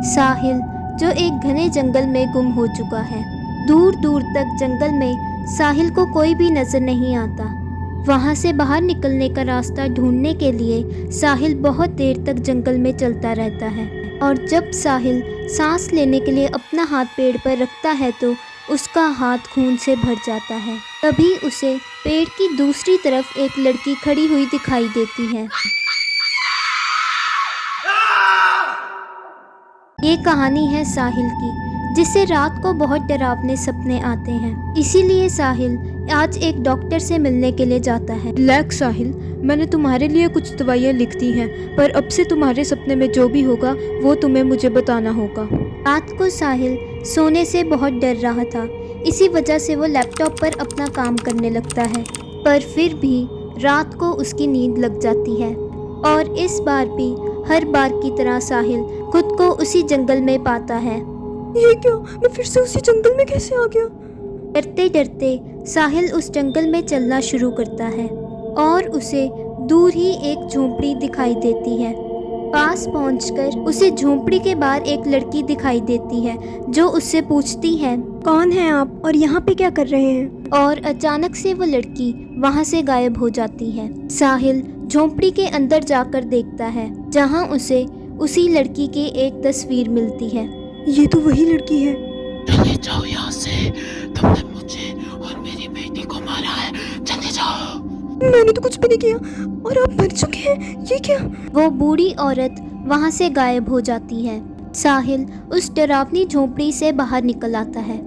साहिल जो एक घने जंगल में गुम हो चुका है। दूर दूर तक जंगल में साहिल को कोई भी नजर नहीं आता। वहां से बाहर निकलने का रास्ता ढूंढने के लिए साहिल बहुत देर तक जंगल में चलता रहता है और जब साहिल सांस लेने के लिए अपना हाथ पेड़ पर रखता है तो उसका हाथ खून से भर जाता है। तभी उसे पेड़ की दूसरी तरफ एक लड़की खड़ी हुई दिखाई देती है। ये कहानी है साहिल की, जिससे रात को बहुत डरावने सपने आते हैं। इसीलिए साहिल आज एक डॉक्टर से मिलने के लिए जाता है। रिलैक्स साहिल, मैंने तुम्हारे लिए कुछ दवाइयाँ लिख दी हैं, पर अब से तुम्हारे सपने में जो भी होगा वो तुम्हें मुझे बताना होगा। रात को साहिल सोने से बहुत डर रहा था, इसी वजह से वो लैपटॉप पर अपना काम करने लगता है। पर फिर भी रात को उसकी नींद लग जाती है और इस बार भी हर बार की तरह साहिल खुद को उसी जंगल में पाता है। ये क्या, मैं फिर से उसी जंगल में कैसे आ गया? डरते डरते साहिल उस जंगल में चलना शुरू करता है और उसे दूर ही एक झोंपड़ी दिखाई देती है। पास पहुंचकर उसे झोंपड़ी के बाहर एक लड़की दिखाई देती है जो उससे पूछती है, कौन है आप और यहाँ पे क्या कर रहे हैं? और अचानक से वो लड़की वहां से गायब हो जाती है। साहिल झोंपड़ी के अंदर जाकर देखता है जहां उसे उसी लड़की की एक तस्वीर मिलती है। ये तो वही लड़की है। चले जाओ यहाँ से, तुमने मुझे और मेरी बेटी को मारा है, चले जाओ। मैंने तो कुछ भी नहीं किया और आप मर चुके हैं, ये क्या? वो बूढ़ी औरत वहां से गायब हो जाती है। साहिल उस डरावनी झोंपड़ी से बाहर निकल आता है।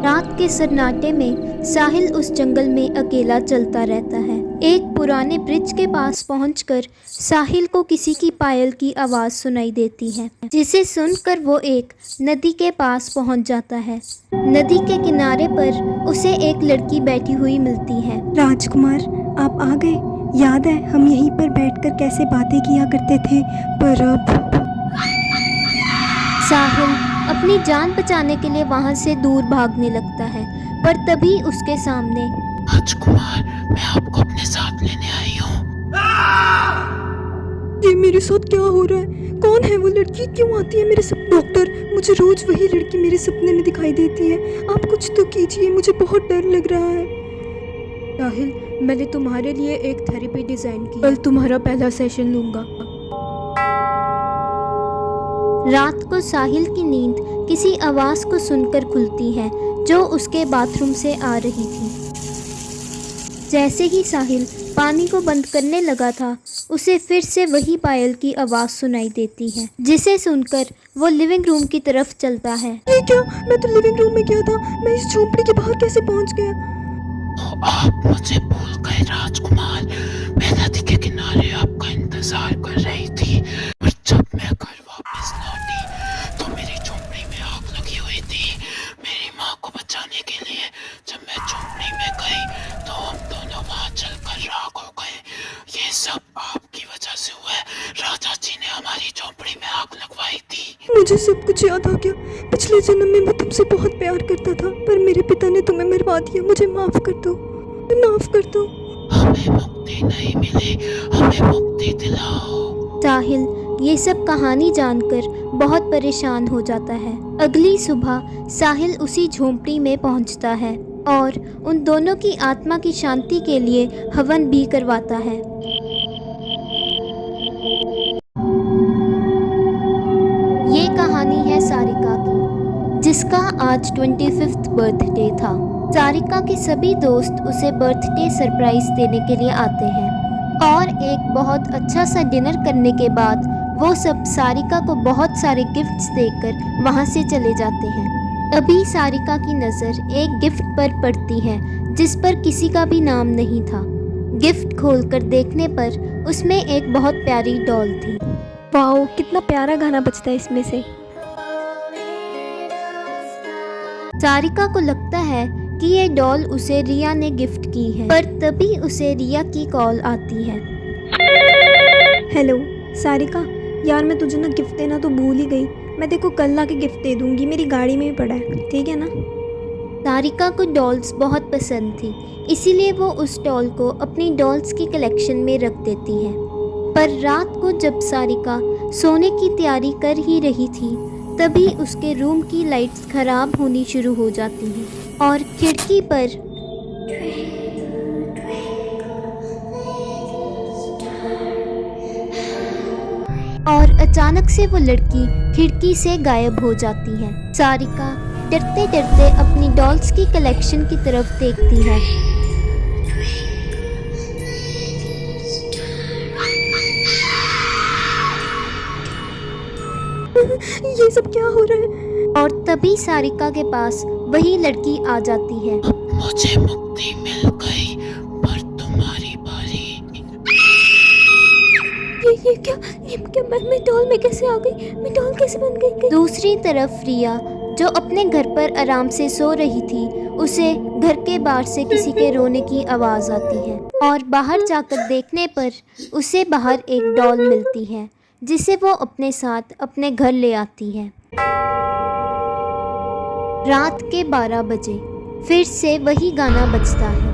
रात के सन्नाटे में साहिल उस जंगल में अकेला चलता रहता है। एक पुराने ब्रिज के पास पहुंचकर साहिल को किसी की पायल की आवाज सुनाई देती है, जिसे सुनकर वो एक नदी के पास पहुंच जाता है। नदी के किनारे पर उसे एक लड़की बैठी हुई मिलती है। राजकुमार, आप आ गए। याद है हम यहीं पर बैठकर कैसे बातें किया करते थे, पर अब। साहिल अपनी जान बचाने के लिए वहां से दूर भागने लगता है, पर तभी उसके सामने राजकुमार, मैं आपको अपने साथ लेने आई हूँ। ये मेरे साथ क्या हो रहा है? कौन है वो लड़की? क्यों आती है मेरे सपने? डॉक्टर, मुझे रोज वही लड़की मेरे सपने में दिखाई देती है। आप कुछ तो कीजिए, मुझे बहुत डर लग रहा है। साहिल, मैंने तुम्हारे लिए एक थेरेपी डिजाइन की, कल तुम्हारा पहला सेशन लूंगा। रात को साहिल की नींद किसी आवाज को सुनकर खुलती है जो उसके बाथरूम से आ रही थी। जैसे ही साहिल पानी को बंद करने लगा था, उसे फिर से वही पायल की आवाज सुनाई देती है, जिसे सुनकर वो लिविंग रूम की तरफ चलता है। ये क्या? मैं तो लिविंग रूम में गया था, मैं इस झोंपड़ी के बाहर कैसे पहुंच गया? आप मुझे भूल गए राजकुमार, मैं नदी के किनारे आपका इंतजार कर रही थी, और जब मैं घर वापस लौटी तो मेरी झोंपड़ी में आग लगी हुई थी। मेरी माँ को बचाने के लिए जब मैं झोंपड़ी में गई तो हम दोनों वहाँ जलकर राख हो गए। ये सब आपकी वजह से हुआ है, राजा जी ने हमारी झोंपड़ी में आग लगवाई थी। मुझे सब कुछ याद आ गया। पिछले जन्म में मैं तुमसे बहुत प्यार करता था, पर मेरे पिता ने तुम्हें मरवा दिया। मुझे माफ कर दो, माफ कर दो। हमें मुक्ति नहीं मिली, हमें मुक्ति दिलाओ। साहिल ये सब कहानी जानकर बहुत परेशान हो जाता है। अगली सुबह साहिल उसी झोंपड़ी में पहुंचता है और उन दोनों की आत्मा की शांति के लिए हवन भी करवाता है। ये कहानी है सारिका की, जिसका आज 25th बर्थडे था। सारिका के सभी दोस्त उसे बर्थडे सरप्राइज देने के लिए आते हैं और एक बहुत अच्छा सा डिनर करने के बाद वो सब सारिका को बहुत सारे गिफ्ट्स देकर वहाँ से चले जाते हैं। तभी सारिका की नज़र एक गिफ्ट पर पड़ती है जिस पर किसी का भी नाम नहीं था। गिफ्ट खोलकर देखने पर उसमें एक बहुत प्यारी डॉल थी। वाओ, कितना प्यारा गाना बजता है इसमें से। सारिका को लगता है कि ये डॉल उसे रिया ने गिफ्ट की है, पर तभी उसे रिया की कॉल आती है। हेलो सारिका, यार मैं तुझे ना गिफ्ट देना तो भूल ही गई। मैं देखो कल ला के गिफ्ट दे दूंगी, मेरी गाड़ी में ही पड़ा है, ठीक है ना? सारिका को डॉल्स बहुत पसंद थी, इसीलिए वो उस डॉल को अपनी डॉल्स की कलेक्शन में रख देती है। पर रात को जब सारिका सोने की तैयारी कर ही रही थी, तभी उसके रूम की लाइट्स खराब होनी शुरू हो जाती हैं और खिड़की पर अचानक से वो लड़की खिड़की से गायब हो जाती है। सारिका डरते डरते अपनी डॉल्स की कलेक्शन की तरफ देखती है। ये सब क्या हो रहा है? और तभी सारिका के पास वही लड़की आ जाती है। अब मुझे मुक्ति मिल गई, पर तुम्हारी बारी। ये क्या मैं डॉल में कैसे आ गई? मैं डॉल कैसे बन गई? दूसरी तरफ रिया, जो अपने घर पर आराम से सो रही थी, उसे घर के बाहर से किसी के रोने की आवाज़ आती है और बाहर जाकर देखने पर उसे बाहर एक डॉल मिलती है, जिसे वो अपने साथ अपने घर ले आती है। रात के 12 बजे फिर से वही गाना बजता है,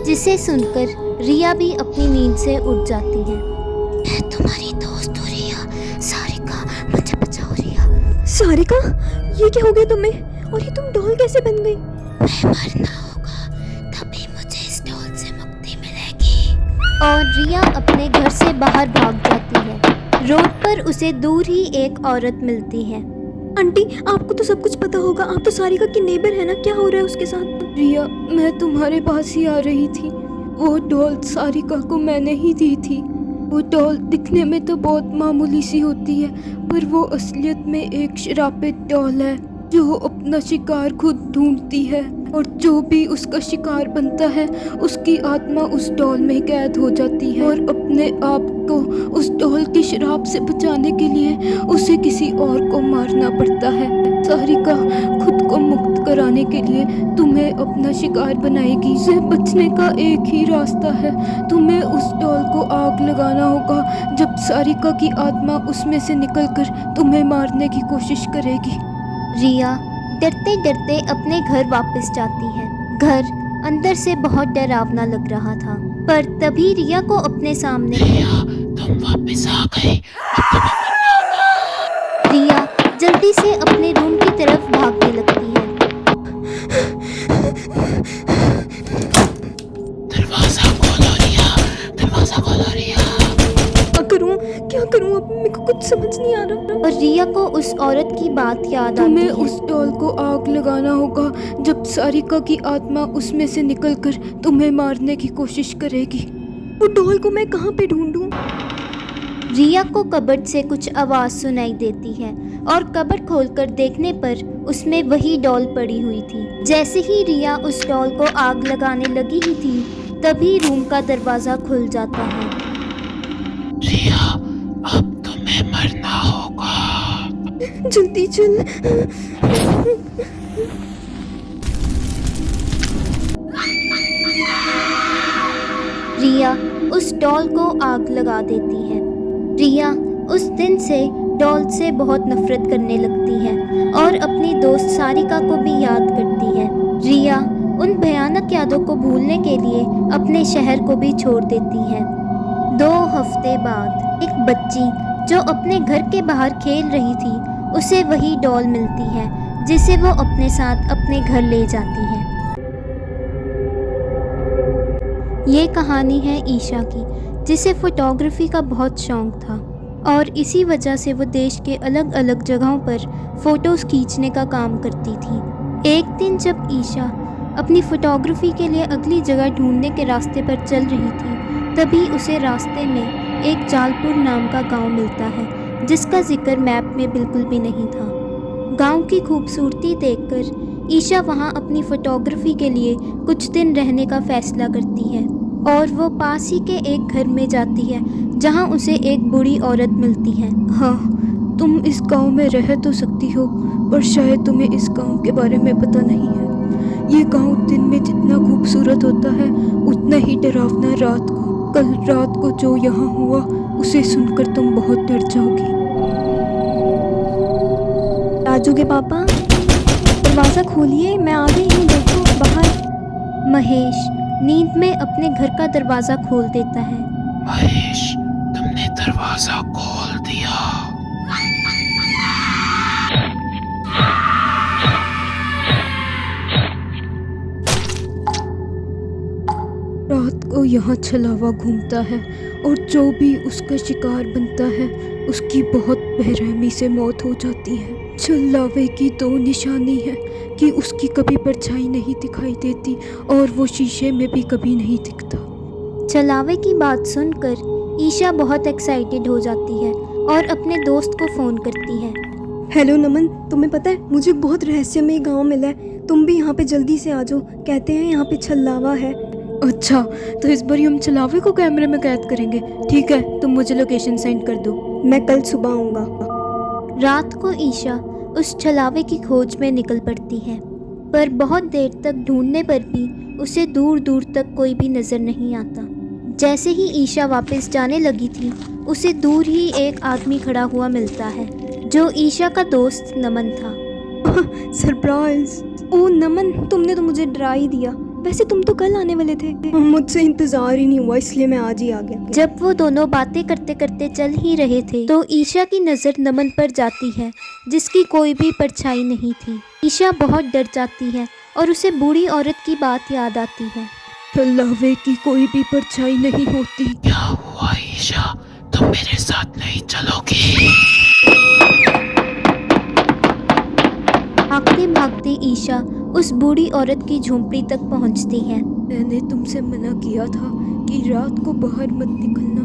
जिसे सुनकर रिया भी अपनी नींद से उठ जाती है। मैं तुम्हारी दोस्त हूँ रिया, सारिका, मुझे बचाओ रिया। सारिका, ये क्या हो गया तुम्हें? और ये तुम डॉल कैसे बन गई? मैं मरना होगा, तभी मुझे इस डॉल से मुक्ति मिलेगी। और रिया अपने घर से बाहर भाग जाती है। रोड पर उसे दूर ही एक औरत मिलती है। आंटी, आपको तो सब कुछ पता होगा, आप तो सारिका की नेबर है ना? क्या हो रहा है उसके साथ? रिया, मैं तुम्हारे पास ही आ रही थी। वो डॉल सारिका को मैंने ही दी थी। वो डॉल दिखने में तो बहुत मामूली सी होती है, पर वो असलियत में एक श्रापित डॉल है जो अपना शिकार खुद ढूंढती है, और जो भी उसका शिकार बनता है उसकी आत्मा उस डॉल में कैद हो जाती है, और अपने आप को उस डॉल की शराब से बचाने के लिए उसे किसी और को मारना पड़ता है। सारिका खुद को मुक्त कराने के लिए तुम्हें अपना शिकार बनाएगी। से बचने का एक ही रास्ता है, तुम्हें उस डॉल को आग लगाना होगा जब सारिका की आत्मा उसमें से निकलकर तुम्हें मारने की कोशिश करेगी। रिया डरते डरते अपने घर वापस जाती है। घर अंदर से बहुत डरावना लग रहा था, पर तभी रिया को अपने सामने रिया, तुम वापस आ गई। अब तुम्हें मरना होगा। रिया जल्दी से अपने रूम की तरफ भागने लगती है। दरवाजा खोलो रिया, दरवाजा खोलो रिया। क्या करूं? अब मेरे को कुछ समझ नहीं आ रहा। और रिया को उस औरत की बात याद आती तुम्हें है। उस डॉल को आग लगाना होगा जब सारिका की आत्मा उसमें से निकलकर तुम्हें मारने की कोशिश करेगी। वो डॉल को मैं कहाँ पे ढूंढूं? रिया को कबर्ड से कुछ आवाज़ सुनाई देती है और कबर्ड खोलकर देखने पर उसमें वही डॉल पड़ी हुई थी। जैसे ही रिया उस डॉल को आग लगाने लगी ही थी, तभी रूम का दरवाज़ा खुल जाता है। रिया, अब तुम्हें मरना होगा। जल्दी चल। रिया उस डॉल को आग लगा देती है। रिया उस दिन से डॉल से बहुत नफरत करने लगती है और अपनी दोस्त सारिका को भी याद करती है। रिया उन भयानक यादों को भूलने के लिए अपने शहर को भी छोड़ देती है। 2 हफ्ते बाद एक बच्ची जो अपने घर के बाहर खेल रही थी, उसे वही डॉल मिलती है, जिसे वो अपने साथ अपने घर ले जाती है। ये कहानी है ईशा की, जिसे फोटोग्राफी का बहुत शौक था और इसी वजह से वो देश के अलग अलग जगहों पर फ़ोटोज़ खींचने का काम करती थी। एक दिन जब ईशा अपनी फ़ोटोग्राफी के लिए अगली जगह ढूंढने के रास्ते पर चल रही थी, तभी उसे रास्ते में एक जालपुर नाम का गांव मिलता है, जिसका जिक्र मैप में बिल्कुल भी नहीं था। गांव की खूबसूरती देखकर ईशा वहां अपनी फ़ोटोग्राफी के लिए कुछ दिन रहने का फ़ैसला करती है और वो पास ही के एक घर में जाती है, जहां उसे एक बूढ़ी औरत मिलती है। हाँ, तुम इस गांव में रह तो सकती हो, पर शायद तुम्हें इस गांव के बारे में पता नहीं है। ये गांव दिन में जितना खूबसूरत होता है, उतना ही डरावना रात को। कल रात को जो यहाँ हुआ, उसे सुनकर तुम बहुत डर जाओगी। राजू के पापा, दरवाज़ा खोलिए, मैं आ गई हूँ, देखो बाहर। महेश नींद में अपने घर का दरवाज़ा खोल देता है। महेश, तुमने दरवाजा खोल दिया। रात को यहाँ छलावा घूमता है और जो भी उसका शिकार बनता है उसकी बहुत बेरहमी से मौत हो जाती है। छलावे की दो निशानी है कि उसकी कभी परछाई नहीं दिखाई देती और वो शीशे में भी कभी नहीं दिखता। छलावे की बात सुनकर ईशा बहुत एक्साइटेड हो जाती है और अपने दोस्त को फ़ोन करती है। हेलो नमन, तुम्हें पता है मुझे बहुत रहस्यमय गांव मिला है, तुम भी यहाँ पे जल्दी से आ जाओ। कहते हैं यहाँ पे छलावा है। अच्छा, तो इस बार हम छलावे को कैमरे में कैद करेंगे। ठीक है, तुम मुझे लोकेशन सेंड कर दो, मैं कल सुबह आऊँगा। रात को ईशा उस छलावे की खोज में निकल पड़ती है, पर बहुत देर तक ढूंढने पर भी उसे दूर दूर तक कोई भी नज़र नहीं आता। जैसे ही ईशा वापस जाने लगी थी, उसे दूर ही एक आदमी खड़ा हुआ मिलता है जो ईशा का दोस्त नमन था। सरप्राइज! ओ नमन, तुमने तो मुझे डरा ही दिया। वैसे तुम तो कल आने वाले थे। मुझसे इंतजार ही नहीं हुआ, इसलिए मैं आज ही आ गया। जब वो दोनों बातें करते करते चल ही रहे थे तो ईशा की नज़र नमन पर जाती है, जिसकी कोई भी परछाई नहीं थी। ईशा बहुत डर जाती है और उसे बूढ़ी औरत की बात याद आती है। छलावे की कोई भी परछाई नहीं होती। क्या हुआ ईशा, तुम मेरे साथ नहीं चलोगी? भागते भागते ईशा उस बूढ़ी औरत की झोंपड़ी तक पहुंचती है। मैंने तुमसे मना किया था कि रात को बाहर मत निकलना,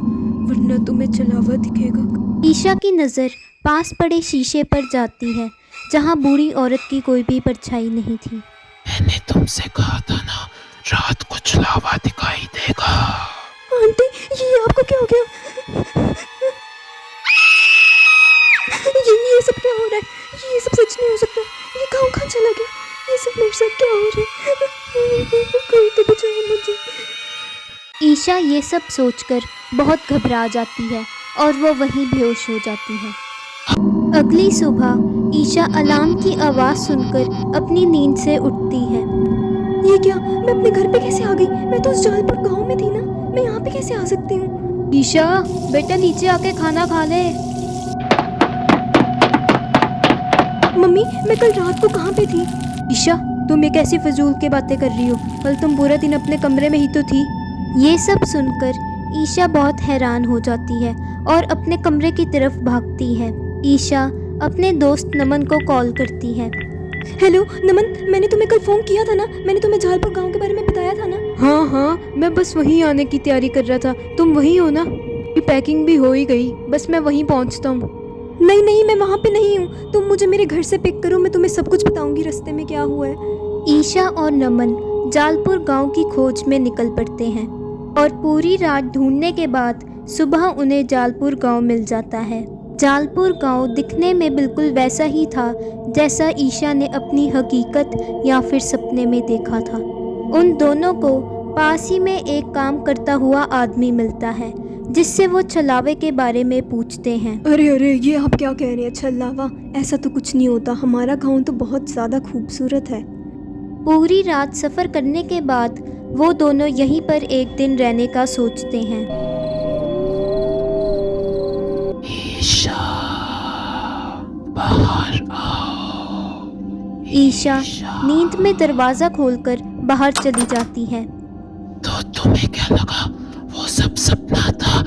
वरना तुम्हें छलावा दिखेगा। ईशा की नज़र पास पड़े शीशे पर जाती है, जहां बूढ़ी औरत की कोई भी परछाई नहीं थी। मैंने तुमसे कहा था ना, रात को छलावा दिखाई देगा। आंटी, ये आपको क्या हो गया? ये सब क्या हो रहा है? ये सब सच नहीं हो सकता। ये गाँव कहाँ चला गया? ये सब मेरे साथ क्या हो रहा है? कोई तो बचाओ मुझे। ईशा ये सब सोचकर बहुत घबरा जाती है और वो वहीं बेहोश हो जाती है। अगली सुबह ईशा अलार्म की आवाज़ सुनकर अपनी नींद से उठती है। ये क्या? मैं अपने घर पे कैसे आ गई? मैं तो उस जालपुर गांव में थी ना, मैं यहाँ पे कैसे आ सकती हूँ? ईशा बेटा, नीचे आके खाना खा ले। मम्मी, मैं कल रात को कहाँ पे थी? ईशा, तुम ये कैसी फजूल की बातें कर रही हो? कल तुम पूरा दिन अपने कमरे में ही तो थी। ये सब सुनकर ईशा बहुत हैरान हो जाती है और अपने कमरे की तरफ भागती है। ईशा अपने दोस्त नमन को कॉल करती है। हेलो नमन, मैंने तुम्हें कल फोन किया था ना, मैंने तुम्हें जालपुर गांव के बारे में बताया था ना। हाँ, मैं बस वहीं आने की तैयारी कर रहा था। तुम वहीं हो ना? पैकिंग भी हो ही गई, बस मैं वहीं पहुंचता हूँ। नहीं, मैं वहाँ पे नहीं हूँ। तुम मुझे मेरे घर से पिक करो, मैं तुम्हें सब कुछ बताऊंगी रास्ते में क्या हुआ है। ईशा और नमन जालपुर गांव की खोज में निकल पड़ते हैं और पूरी रात ढूंढने के बाद सुबह उन्हें जालपुर गांव मिल जाता है। जालपुर गांव दिखने में बिल्कुल वैसा ही था जैसा ईशा ने अपनी हकीकत या फिर सपने में देखा था। उन दोनों को पास ही में एक काम करता हुआ आदमी मिलता है, जिससे वो छलावे के बारे में पूछते हैं। अरे, ये आप क्या कह रहे हैं? छलावा? ऐसा तो कुछ नहीं होता, हमारा गाँव तो बहुत ज़्यादा खूबसूरत है। पूरी रात सफ़र करने के बाद वो दोनों यहीं पर एक दिन रहने का सोचते हैं। ईशा, बाहर आओ। ईशा नींद में दरवाज़ा खोलकर बाहर चली जाती है। तो तुम्हें क्या लगा वो सब सपना था?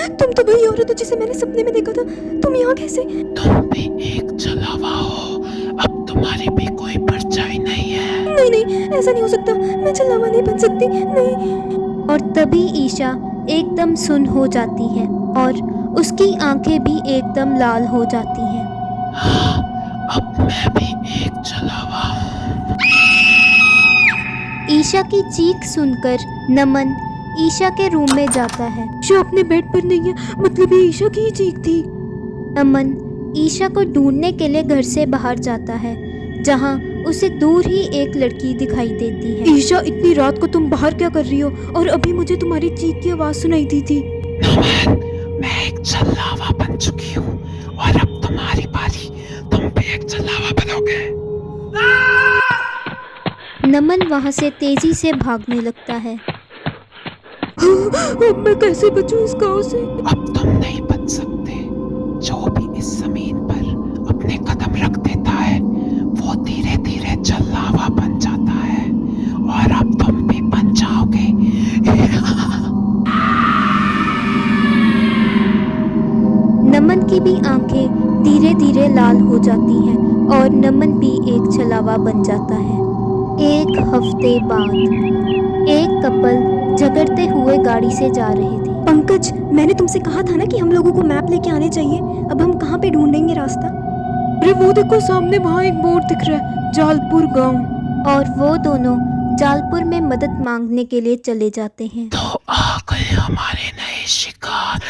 तुम तो वही औरत हो जिसे मैंने सपने में देखा था। तुम यहाँ कैसे? तुम भी एक छलावा हो, अब तुम्हारी भी कोई परछाई नहीं है। नहीं, ऐसा नहीं हो सकता, मैं छलावा नहीं बन सकती, नहीं। और तभी ईशा एकदम सुन्न हो जाती है और उसकी आंखें भी एकदम लाल हो जाती हैं। हाँ, अब मैं भी एक छलावा हूँ। ईशा की चीख सुनकर नमन ईशा के रूम में जाता है। ईशा अपने बेड पर नहीं है, मतलब ये ईशा की ही चीख थी। नमन ईशा को ढूंढने के लिए घर से बाहर जाता है, जहां उसे दूर ही एक लड़की दिखाई देती है। ईशा, इतनी रात को तुम बाहर क्या कर रही हो? और अभी मुझे तुम्हारी चीख की आवाज़ सुनाई दी थी। नमन, मैं एक छलावा बन चुकी हूँ और अब तुम्हारी बारी, तुम भी एक छलावा बनोगे। नमन वहां से तेजी से भागने लगता है। अब मैं कैसे बचूं इस गांव से? अब तुम नहीं बच सकते। जो भी इस जमीन पर अपने कदम रख देता है वो धीरे धीरे जल लावा बन जाता है, और अब तुम भी बन जाओगे। नमन की भी आंखें धीरे धीरे लाल हो जाती हैं और नमन भी एक छलावा बन जाता है। एक हफ्ते बाद एक कपल झगड़ते हुए गाड़ी से जा रहे थे। पंकज, मैंने तुमसे कहा था ना कि हम लोगों को मैप लेके आने चाहिए। अब हम कहाँ पे ढूंढेंगे रास्ता? अरे वो देखो, सामने वहाँ एक बोर्ड दिख रहा है, जालपुर गांव। और वो दोनों जालपुर में मदद मांगने के लिए चले जाते हैं। तो आ गए हमारे नए शिकार।